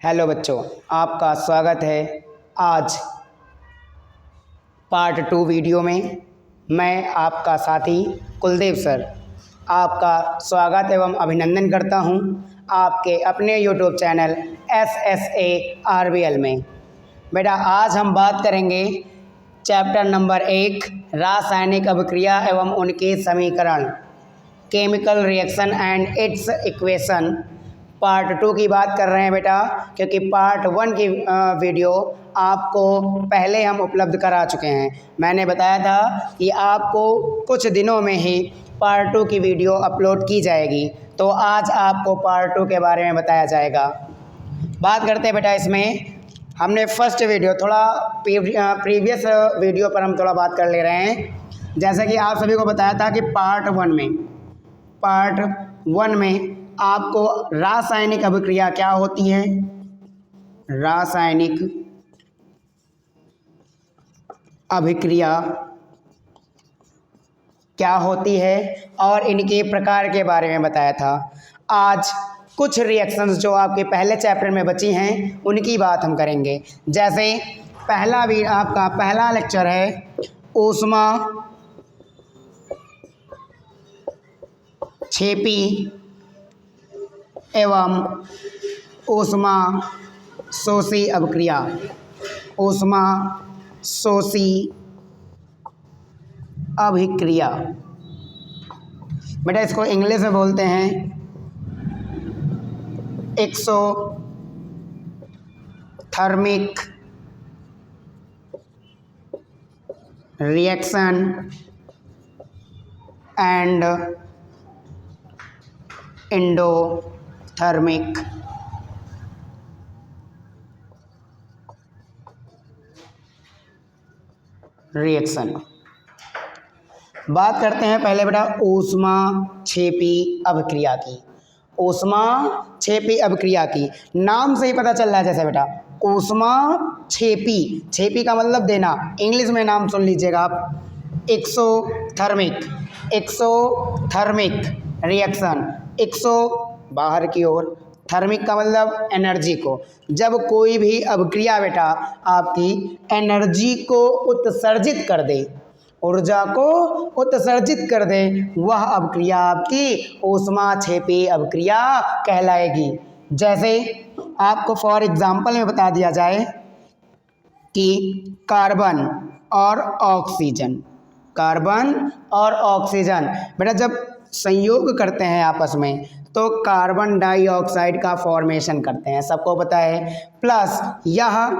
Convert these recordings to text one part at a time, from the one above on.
Hello बच्चों, आपका स्वागत है आज पार्ट 2 वीडियो में। मैं आपका साथी कुलदीप सर आपका स्वागत एवं अभिनंदन करता हूं आपके अपने यूट्यूब चैनल SSARBL में। बेटा, आज हम बात करेंगे चैप्टर नंबर 1 रासायनिक अभिक्रिया एवं उनके समीकरण, chemical reaction and it's equation. Part 2 की बात कर रहे हैं बेटा, क्योंकि पार्ट 1 की वीडियो आपको पहले हम उपलब्ध करा चुके हैं। मैंने बताया था कि आपको कुछ दिनों में ही पार्ट 2 की वीडियो अपलोड की जाएगी, तो आज आपको पार्ट 2 के बारे में बताया जाएगा। बात करते हैं बेटा, इसमें हमने फर्स्ट वीडियो थोड़ा प्रीवियस वीडियो पर हम थोड़ा बात कर ले रहे हैं। जैसे कि आप सभी को बताया था कि पार्ट 1 में आपको रासायनिक अभिक्रिया क्या होती है, रासायनिक अभिक्रिया क्या होती है और इनके प्रकार के बारे में बताया था। आज कुछ रिएक्शंस जो आपके पहले चैप्टर में बची हैं उनकी बात हम करेंगे। जैसे आपका पहला लेक्चर है ऊष्मा क्षेपी एवं ऊष्मा शोषी अभिक्रिया। ऊष्मा शोषी अभिक्रिया बेटा, इसको इंग्लिश में बोलते हैं exothermic reaction and endothermic reaction. बात करते हैं पहले बेटा ऊष्मा क्षेपी अभिक्रिया की। ऊष्मा क्षेपी अभिक्रिया की नाम से ही पता चल रहा है। जैसे बेटा ऊष्मा क्षेपी का मतलब देना, इंग्लिश में नाम सुन लीजिएगा आप, एक्सोथर्मिक रिएक्शन। एक्सो बाहर की ओर, थर्मिक का मतलब एनर्जी को। जब कोई भी अभिक्रिया बेटा आपकी एनर्जी को उत्सर्जित कर दे, ऊर्जा को उत्सर्जित कर दे, वह अभिक्रिया आपकी ऊष्मा क्षेपी अभिक्रिया कहलाएगी। जैसे आपको फॉर एग्जांपल में बता दिया जाए कि कार्बन और ऑक्सीजन बेटा जब संयोग करते हैं आपस में तो कार्बन डाइऑक्साइड का फॉर्मेशन करते हैं, सबको पता है। प्लस यह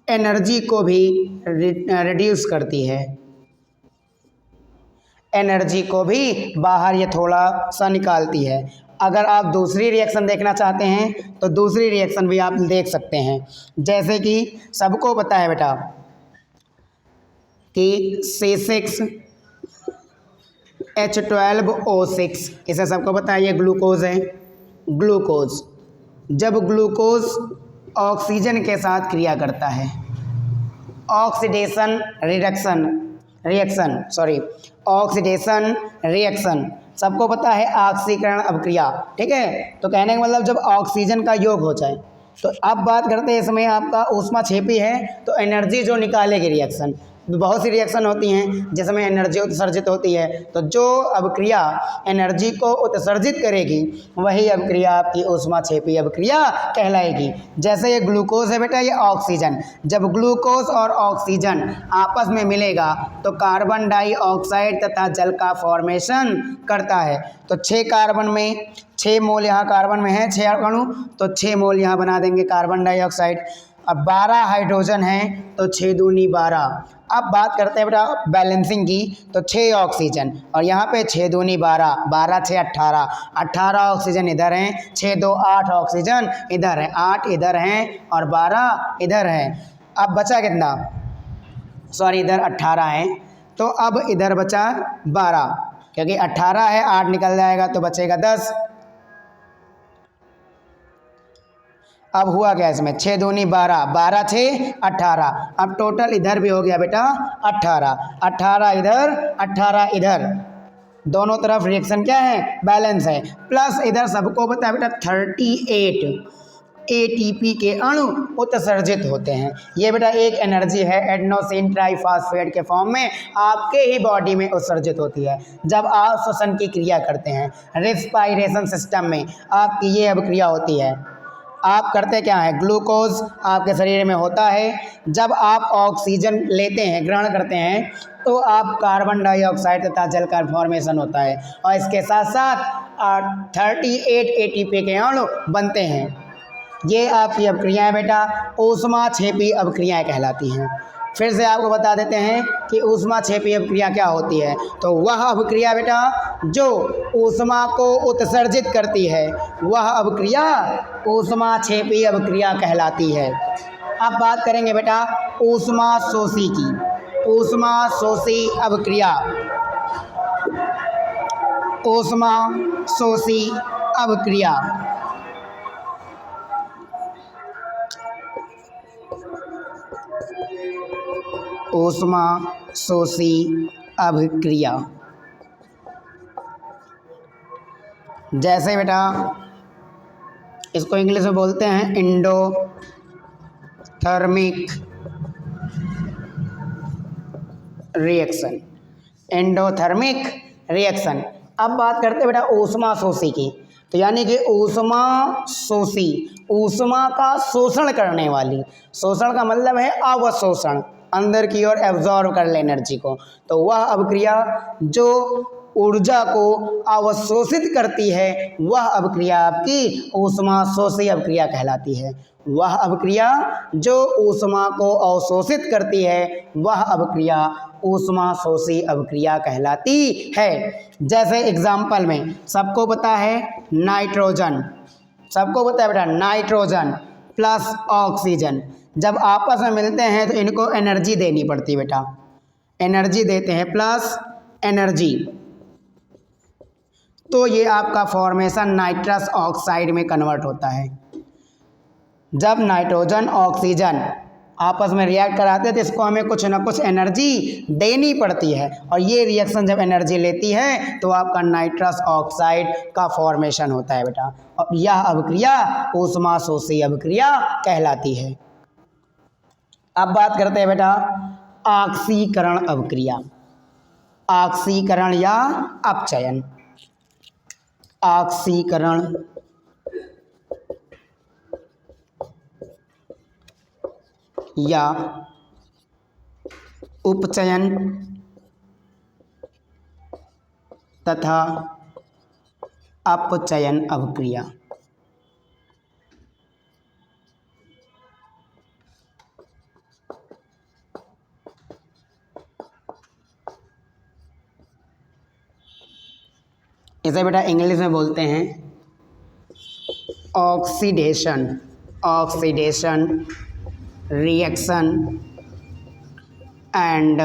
एनर्जी को भी रिड्यूस करती है, एनर्जी को भी बाहर ये थोड़ा सा निकालती है। अगर आप दूसरी रिएक्शन देखना चाहते हैं तो दूसरी रिएक्शन भी आप देख सकते हैं। जैसे कि सबको पता है बेटा कि C6H12O6, इसे सबको पता है, ये ग्लूकोज है। ग्लूकोज जब ग्लूकोज ऑक्सीजन के साथ क्रिया करता है, ऑक्सीडेशन रिएक्शन, सबको पता है ऑक्सीकरण अभिक्रिया, ठीक है। तो कहने का मतलब जब ऑक्सीजन का योग हो जाए। तो अब बात करते हैं, इसमें आपका ऊष्मा क्षेपी है तो एनर्जी जो निकालेगी रिएक्शन, बहुत सी रिएक्शन होती हैं जिसमें एनर्जी उत्सर्जित होती है, तो जो अभिक्रिया एनर्जी को उत्सर्जित करेगी वही अभिक्रिया आपकी ऊष्मा क्षेपी अभिक्रिया कहलाएगी। जैसे ये ग्लूकोज है बेटा, ये ऑक्सीजन, जब ग्लूकोज और ऑक्सीजन आपस में मिलेगा तो कार्बन डाइऑक्साइड तथा जल का फॉर्मेशन करता है। तो 6 कार्बन में 6 मोल यहाँ कार्बन में है, 6 अणु, तो 6 मोल यहाँ बना देंगे कार्बन डाइऑक्साइड। अब 12 हाइड्रोजन है तो 6 दूनी 12। अब बात करते हैं बेटा बैलेंसिंग की, तो 6 ऑक्सीजन और यहाँ पे 6 दूनी 12, 12 6 18, 18 ऑक्सीजन इधर हैं, 6 2 8 ऑक्सीजन इधर है, 8 इधर हैं और 12 इधर हैं। अब बचा कितना, सॉरी इधर 18 है, तो अब इधर बचा 12, क्योंकि 18 है, 8 निकल जाएगा तो बचेगा 10। अब हुआ क्या इसमें, 6 दूनी 12, 12 6 18। अब टोटल इधर भी हो गया बेटा 18, 18 इधर 18 इधर, दोनों तरफ रिएक्शन क्या है, बैलेंस है। प्लस इधर सबको पता है बेटा 38 एटीपी के अणु उत्सर्जित होते हैं। ये बेटा एक एनर्जी है एडेनोसिन ट्राइफॉस्फेट के फॉर्म में आपके ही बॉडी में उत्सर्जित होती है जब आप श्वसन की क्रिया करते हैं। रेस्पिरेशन सिस्टम में आपकी ये अभिक्रिया होती है। आप करते क्या है, ग्लूकोज आपके शरीर में होता है, जब आप ऑक्सीजन लेते हैं, ग्रहण करते हैं, तो आप कार्बन डाइऑक्साइड तथा जल का फॉर्मेशन होता है और इसके साथ साथ 38 एटीपी के अणु बनते हैं। ये आपकी अभिक्रियाएं बेटा ऊष्माक्षेपी अभिक्रियाएं कहलाती हैं। फिर से आपको बता देते हैं कि ऊष्माक्षेपी अभिक्रिया क्या होती है। तो वह अभिक्रिया बेटा जो ऊष्मा को उत्सर्जित करती है वह अभिक्रिया ऊष्माक्षेपी अभिक्रिया कहलाती है। अब बात करेंगे बेटा ऊष्माशोषी की। ऊष्माशोषी अभिक्रिया, ऊष्माशोषी अभिक्रिया ऊष्माशोषी अभिक्रिया जैसे बेटा इसको इंग्लिश में बोलते हैं एंडोथर्मिक रिएक्शन। Endothermic reaction. अब बात करते हैं बेटा ऊष्माशोषी की। तो यानी कि ऊष्माशोषी, ऊष्मा का शोषण करने वाली। शोषण का मतलब है अवशोषण, अंदर की ओर एब्जॉर्ब कर ले एनर्जी को। तो वह अभिक्रिया जो ऊर्जा को अवशोषित करती है वह अभिक्रिया आपकी ऊष्माशोषी अभिक्रिया कहलाती है। वह अभिक्रिया जो ऊष्मा को अवशोषित करती है वह अभिक्रिया ऊष्माशोषी अभिक्रिया कहलाती है। जैसे एग्जाम्पल में सबको पता है नाइट्रोजन, सबको पता है बेटा नाइट्रोजन प्लस ऑक्सीजन जब आपस में मिलते हैं तो इनको एनर्जी देनी पड़ती है बेटा, एनर्जी देते हैं प्लस एनर्जी, तो ये आपका फॉर्मेशन नाइट्रस ऑक्साइड में कन्वर्ट होता है। जब नाइट्रोजन ऑक्सीजन आपस में रिएक्ट कराते हैं तो इसको हमें कुछ ना कुछ एनर्जी देनी पड़ती है और ये रिएक्शन जब एनर्जी लेती है तो आपका नाइट्रस ऑक्साइड का फॉर्मेशन होता है बेटा। और यह अभिक्रिया ऊष्माशोषी अभिक्रिया कहलाती है। अब बात करते हैं बेटा ऑक्सीकरण अभिक्रिया। ऑक्सीकरण या अपचयन। ऑक्सीकरण या उपचयन तथा अपचयन अभिक्रिया। इसे बेटा इंग्लिश में बोलते हैं oxidation, oxidation reaction and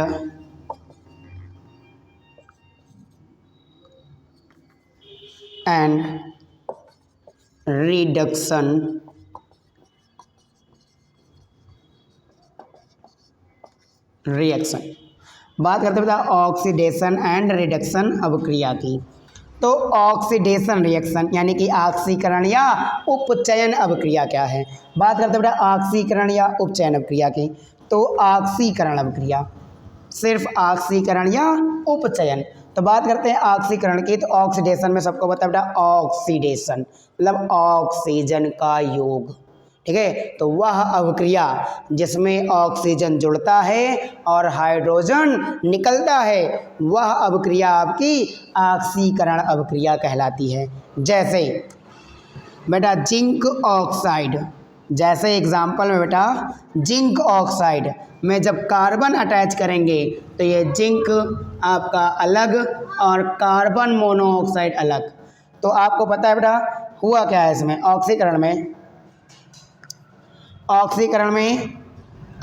reduction reaction. बात करते हैं बेटा ऑक्सीडेशन एंड रिडक्शन अभिक्रिया की। तो ऑक्सीडेशन रिएक्शन यानी कि ऑक्सीकरण या उपचयन अभिक्रिया क्या है। बात करते हैं बेटा ऑक्सीकरण या उपचयन अभिक्रिया की। तो ऑक्सीकरण अभिक्रिया सिर्फ ऑक्सीकरण या उपचयन। तो बात करते हैं ऑक्सीकरण की। तो ऑक्सीडेशन में सबको पता है बेटा ऑक्सीडेशन मतलब ऑक्सीजन का योग, ठीक है। तो वह अभिक्रिया जिसमें ऑक्सीजन जुड़ता है और हाइड्रोजन निकलता है वह अभिक्रिया आपकी ऑक्सीकरण अभिक्रिया कहलाती है। जैसे बेटा जिंक ऑक्साइड, जैसे एग्जाम्पल में बेटा जिंक ऑक्साइड में जब कार्बन अटैच करेंगे तो ये जिंक आपका अलग और कार्बन मोनोऑक्साइड अलग। तो आपको पता है बेटा हुआ क्या है इसमें ऑक्सीकरण में, ऑक्सीकरण में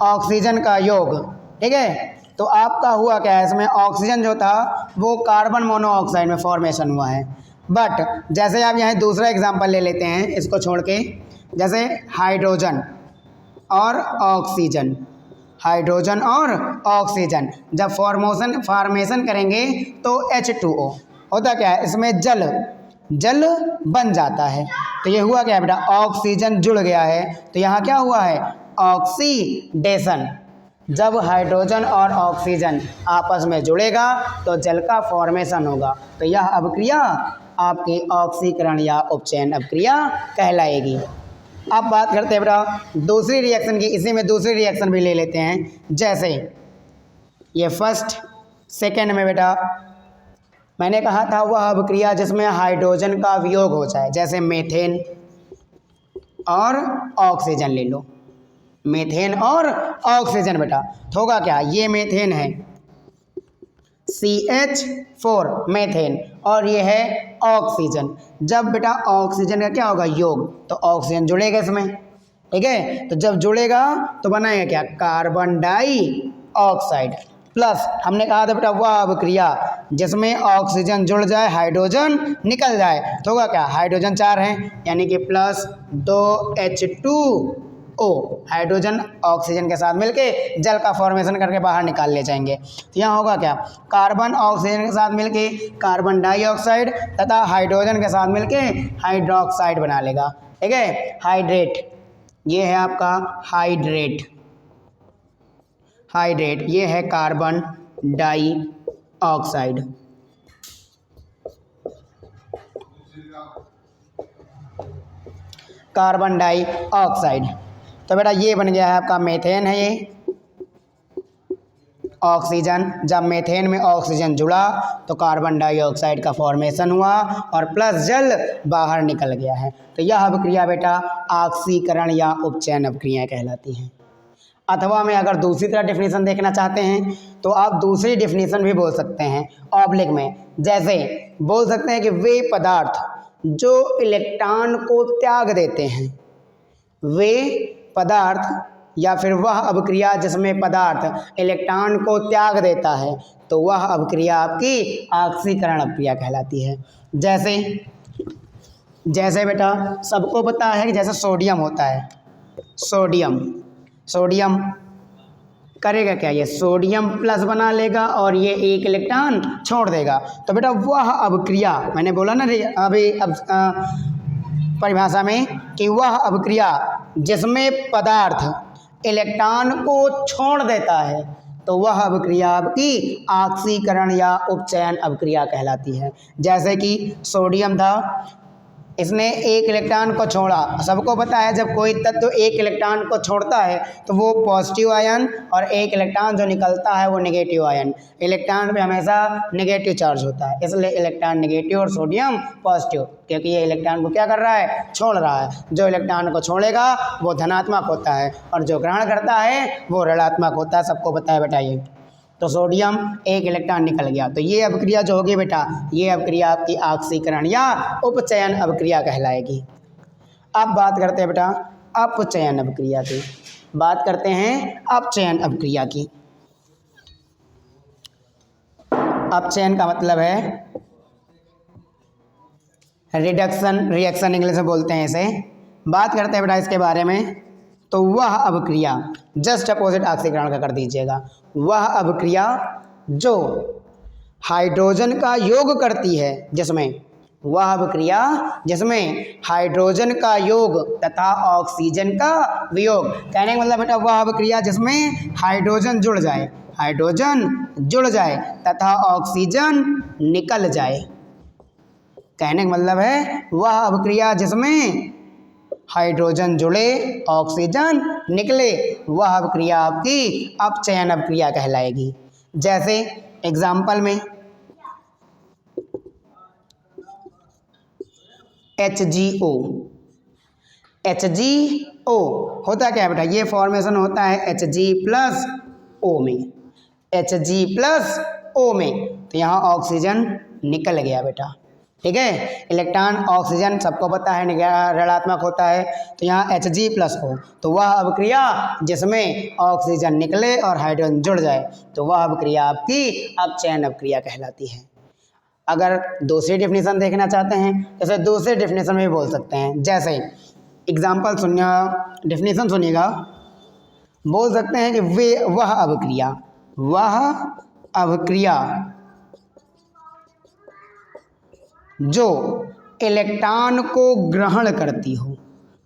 ऑक्सीजन का योग, ठीक है। तो आपका हुआ क्या है इसमें ऑक्सीजन जो था वो कार्बन मोनोऑक्साइड में फॉर्मेशन हुआ है। बट जैसे आप यहाँ दूसरा एग्जांपल ले लेते हैं इसको छोड़ के, जैसे हाइड्रोजन और ऑक्सीजन, हाइड्रोजन और ऑक्सीजन जब फॉर्मेशन करेंगे तो H2O होता क्या है इसमें जल बन जाता है। तो ये हुआ क्या है बेटा, ऑक्सीजन जुड़ गया है, तो यहाँ क्या हुआ है, ऑक्सीडेशन। जब हाइड्रोजन और ऑक्सीजन आपस में जुड़ेगा तो जल का फॉर्मेशन होगा, तो यह अभिक्रिया आपकी ऑक्सीकरण या उपचयन अभिक्रिया कहलाएगी। अब बात करते हैं बेटा दूसरी रिएक्शन की, इसी में दूसरी रिएक्शन भी ले लेते हैं। जैसे ये फर्स्ट सेकेंड में बेटा मैंने कहा था वह अभिक्रिया जिसमें हाइड्रोजन का वियोग हो जाए, जैसे मीथेन और ऑक्सीजन ले लो, मीथेन और ऑक्सीजन बेटा, तो होगा क्या, ये मीथेन है CH4 मीथेन और ये है ऑक्सीजन। जब बेटा ऑक्सीजन का क्या होगा, योग, तो ऑक्सीजन जुड़ेगा इसमें, ठीक है, तो जब जुड़ेगा तो बनाएगा क्या, कार्बन डाइऑक्साइड। प्लस हमने कहा था बेटा वह अभिक्रिया जिसमें ऑक्सीजन जुड़ जाए हाइड्रोजन निकल जाए, तो होगा क्या, हाइड्रोजन 4 हैं यानी कि प्लस 2H2O, हाइड्रोजन ऑक्सीजन के साथ मिलके जल का फॉर्मेशन करके बाहर निकाल ले जाएंगे। तो यहाँ होगा क्या, कार्बन ऑक्सीजन के साथ मिलके कार्बन डाइऑक्साइड तथा हाइड्रोजन के साथ मिलके हाइड्रोक्साइड बना लेगा, ठीक है, हाइड्रेट। ये है आपका हाइड्रेट, हाइड्रेट ये है कार्बन डाइऑक्साइड। कार्बन डाइऑक्साइड, तो बेटा ये बन गया है आपका मीथेन है ये ऑक्सीजन। जब मीथेन में ऑक्सीजन जुड़ा तो कार्बन डाइऑक्साइड का फॉर्मेशन हुआ और प्लस जल बाहर निकल गया है, तो यह अभिक्रिया बेटा ऑक्सीकरण या उपचयन अभिक्रिया कहलाती हैं। अथवा में अगर दूसरी तरह डेफिनेशन देखना चाहते हैं तो आप दूसरी डेफिनेशन भी बोल सकते हैं ऑब्लिक में, जैसे बोल सकते हैं कि वे पदार्थ जो इलेक्ट्रॉन को त्याग देते हैं, वे पदार्थ या फिर वह अभिक्रिया जिसमें पदार्थ इलेक्ट्रॉन को त्याग देता है, तो वह अभिक्रिया आपकी ऑक्सीकरण अभिक्रिया कहलाती है। जैसे बेटा सबको पता है कि जैसे सोडियम होता है, सोडियम करेगा क्या, ये सोडियम प्लस बना लेगा और ये एक इलेक्ट्रॉन छोड़ देगा, तो बेटा वह अभिक्रिया, मैंने बोला ना अभी परिभाषा में कि वह अभिक्रिया जिसमें पदार्थ इलेक्ट्रॉन को छोड़ देता है, तो वह अभिक्रिया आपकी ऑक्सीकरण या उपचयन अभिक्रिया कहलाती है। जैसे कि सोडियम था, इसने एक इलेक्ट्रॉन को छोड़ा, सबको पता है जब कोई तत्व एक इलेक्ट्रॉन को छोड़ता है तो वो पॉजिटिव आयन और एक इलेक्ट्रॉन जो निकलता है वो नेगेटिव आयन, इलेक्ट्रॉन पे हमेशा नेगेटिव चार्ज होता है, इसलिए इलेक्ट्रॉन नेगेटिव और सोडियम पॉजिटिव, क्योंकि ये इलेक्ट्रॉन को क्या कर रहा है, छोड़ रहा है। जो इलेक्ट्रॉन को छोड़ेगा वो धनात्मक होता है और जो ग्रहण करता है वो ऋणात्मक होता है, सबको पता है बेटा ये। तो सोडियम एक इलेक्ट्रॉन निकल गया, तो ये अभिक्रिया जो होगी बेटा, ये अभिक्रिया आपकी ऑक्सीकरण या उपचयन अभिक्रिया कहलाएगी। अब बात करते हैं बेटा अपचयन अभिक्रिया की, बात करते हैं अपचयन अभिक्रिया की। अपचयन का मतलब है रिएक्शन इंग्लिश में बोलते हैं इसे। बात करते हैं बेटा इसके बारे में, तो वह अभिक्रिया जस्ट अपोजिट ऑक्सीकरण का कर दीजिएगा, वह अभिक्रिया जो हाइड्रोजन का योग करती है, वह अभिक्रिया जिसमें हाइड्रोजन का योग तथा ऑक्सीजन का वियोग, कहने का मतलब बेटा वह अभिक्रिया जिसमें हाइड्रोजन जुड़ जाए तथा ऑक्सीजन निकल जाए, कहने का मतलब है वह अभिक्रिया जिसमें हाइड्रोजन जुड़े ऑक्सीजन निकले, वह अभिक्रिया आपकी अपचयन अभिक्रिया कहलाएगी। जैसे एग्जाम्पल में HgO होता क्या है बेटा, ये फॉर्मेशन होता है Hg+O में, Hg+O में, तो यहाँ ऑक्सीजन निकल गया बेटा, ठीक है। इलेक्ट्रॉन ऑक्सीजन सबको पता है ऋणात्मक होता है, तो यहाँ Hg+O, तो वह अभिक्रिया जिसमें ऑक्सीजन निकले और हाइड्रोजन जुड़ जाए, तो वह अभिक्रिया आपकी अपचयन अभिक्रिया कहलाती है। अगर दूसरी डेफिनेशन देखना चाहते हैं जैसे दूसरे डेफिनेशन में भी बोल सकते हैं, जैसे एग्जाम्पल डेफिनेशन सुनिएगा, बोल सकते हैं कि वह अभिक्रिया जो इलेक्ट्रॉन को ग्रहण करती हो,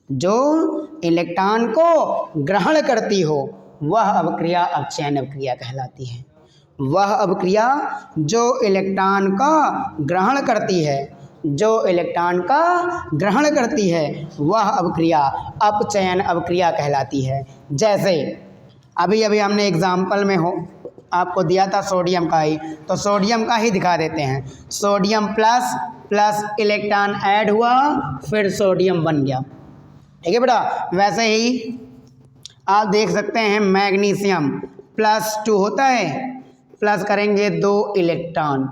जो इलेक्ट्रॉन को ग्रहण करती हो, वह अवक्रिया अपचयन अवक्रिया कहलाती है। वह अवक्रिया जो इलेक्ट्रॉन का ग्रहण करती है, जो इलेक्ट्रॉन का ग्रहण करती है, वह अवक्रिया अपचयन अवक्रिया कहलाती है। जैसे अभी अभी हमने एग्जाम्पल में आपको दिया था सोडियम का ही, तो सोडियम का ही दिखा देते हैं। Sodium plus plus electron add हुआ, फिर सोडियम बन गया, ठीक है बेटा। वैसे ही आप देख सकते हैं मैग्नीशियम +2 होता है, प्लस करेंगे 2 इलेक्ट्रॉन,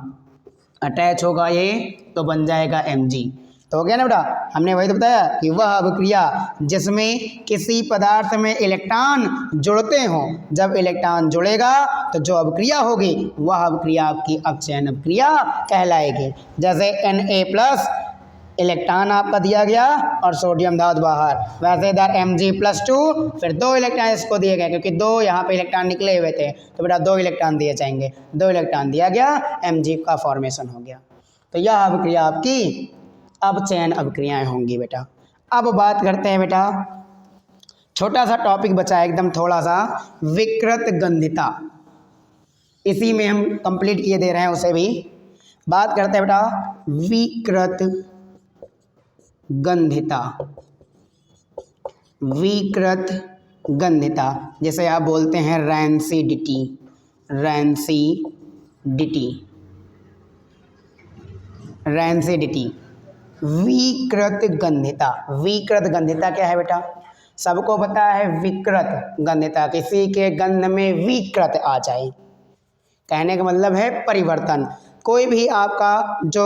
अटैच होगा ये तो बन जाएगा Mg। तो हो गया ना बेटा, हमने वही तो बताया कि वह अभिक्रिया जिसमें किसी पदार्थ में इलेक्ट्रॉन जुड़ते हों, जब इलेक्ट्रॉन जुड़ेगा तो जो अभिक्रिया होगी वह अभिक्रिया आपकी अपचयन अभिक्रिया कहलाएगी। जैसे Na+ इलेक्ट्रॉन आपका दिया गया और सोडियम धातु बाहर, वैसे इधर Mg+2 फिर 2 इलेक्ट्रॉन इसको दिए गए, क्योंकि 2 यहाँ पे इलेक्ट्रॉन निकले हुए थे तो बेटा 2 इलेक्ट्रॉन दिए जाएंगे, 2 इलेक्ट्रॉन दिया गया, Mg का फॉर्मेशन हो गया। तो यह अभिक्रिया आपकी अपचयन अभिक्रियाएं होंगी बेटा। अब बात करते हैं बेटा, छोटा सा टॉपिक बचा है एकदम थोड़ा सा, विकृत गंधिता। इसी में हम कंप्लीट किए दे रहे हैं उसे भी। बात करते हैं बेटा विकृत गंधिता। विकृत गंधिता जैसे आप बोलते हैं रैंसिडिटी, रैंसिडिटी, रैंसिडिटी। विकृत गंधिता, विकृत गंधिता क्या है बेटा? सबको पता है विकृत गंधिता, किसी के गंध में विकृत आ जाए, कहने का मतलब है परिवर्तन। कोई भी आपका जो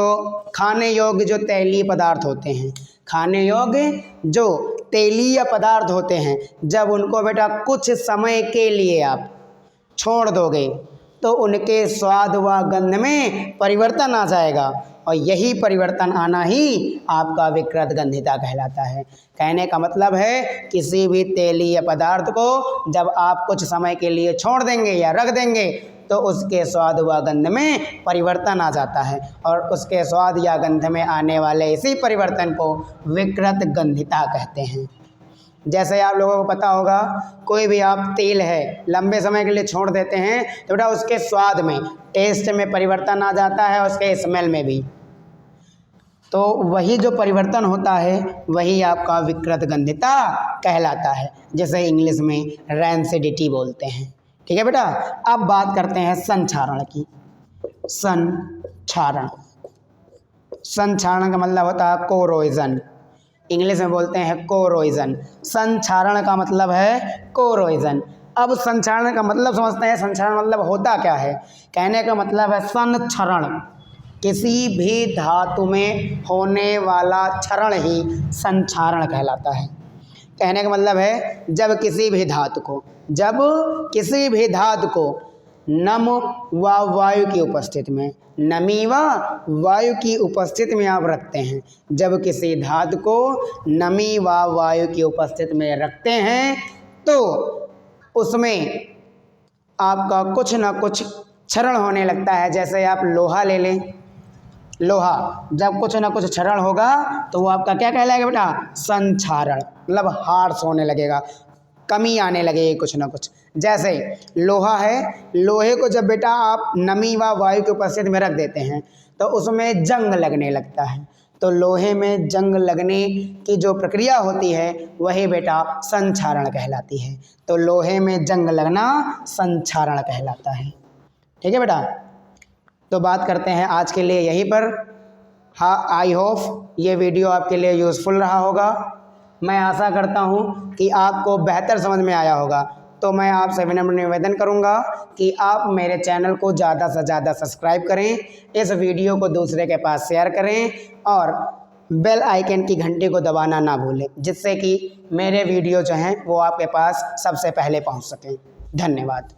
खाने योग्य जो तैलीय पदार्थ होते हैं, खाने योग्य जो तैलीय पदार्थ होते हैं, जब उनको बेटा कुछ समय के लिए आप छोड़ दोगे तो उनके स्वाद व गंध में परिवर्तन आ जाएगा, और यही परिवर्तन आना ही आपका विकृत गंधिता कहलाता है। कहने का मतलब है किसी भी तैलीय पदार्थ को जब आप कुछ समय के लिए छोड़ देंगे या रख देंगे तो उसके स्वाद व गंध में परिवर्तन आ जाता है, और उसके स्वाद या गंध में आने वाले इसी परिवर्तन को विकृत गंधिता कहते हैं। जैसे आप लोगों को पता होगा, कोई भी आप तेल है लंबे समय के लिए छोड़ देते हैं तो बेटा उसके स्वाद में, टेस्ट में परिवर्तन आ जाता है, उसके स्मेल में भी। तो वही जो परिवर्तन होता है वही आपका विकृत गंधिता कहलाता है, जैसे इंग्लिश में रैंसिडिटी बोलते हैं। ठीक है बेटा। अब बात करते हैं संक्षारण की। संक्षारण, संक्षारण का मतलब होता है कोरोजन, इंग्लिश में बोलते हैं कोरोजन। संक्षारण का मतलब है कोरोजन। अब संक्षारण का मतलब समझते हैं, संक्षारण मतलब होता क्या है। कहने का मतलब है संक्षरण, किसी भी धातु में होने वाला क्षरण ही संक्षारण कहलाता है। कहने का मतलब है जब किसी भी धातु को, जब किसी भी धातु को नम व वायु की उपस्थिति में, नमी व वायु की उपस्थिति में आप रखते हैं, जब किसी धातु को नमी व वायु की उपस्थिति में रखते हैं तो उसमें आपका कुछ ना कुछ क्षरण होने लगता है। जैसे आप लोहा ले लें, लोहा जब कुछ ना कुछ क्षरण होगा तो वो आपका क्या कहलाएगा बेटा? संक्षारण, मतलब हार्श होने लगेगा, कमी आने लगेगी कुछ ना कुछ। जैसे लोहा है, लोहे को जब बेटा आप नमी व वायु की उपस्थिति में रख देते हैं तो उसमें जंग लगने लगता है, तो लोहे में जंग लगने की जो प्रक्रिया होती है वही बेटा संक्षारण कहलाती है। तो लोहे में जंग लगना संक्षारण कहलाता है। ठीक है बेटा। तो बात करते हैं आज के लिए यहीं पर। हाँ, आई होप ये वीडियो आपके लिए यूज़फुल रहा होगा। मैं आशा करता हूँ कि आपको बेहतर समझ में आया होगा। तो मैं आपसे विनम्र निवेदन करूँगा कि आप मेरे चैनल को ज़्यादा से ज़्यादा सब्सक्राइब करें, इस वीडियो को दूसरे के पास शेयर करें और बेल आइकन की घंटी को दबाना ना भूलें, जिससे कि मेरे वीडियो जो हैं वो आपके पास सबसे पहले पहुँच सकें। धन्यवाद।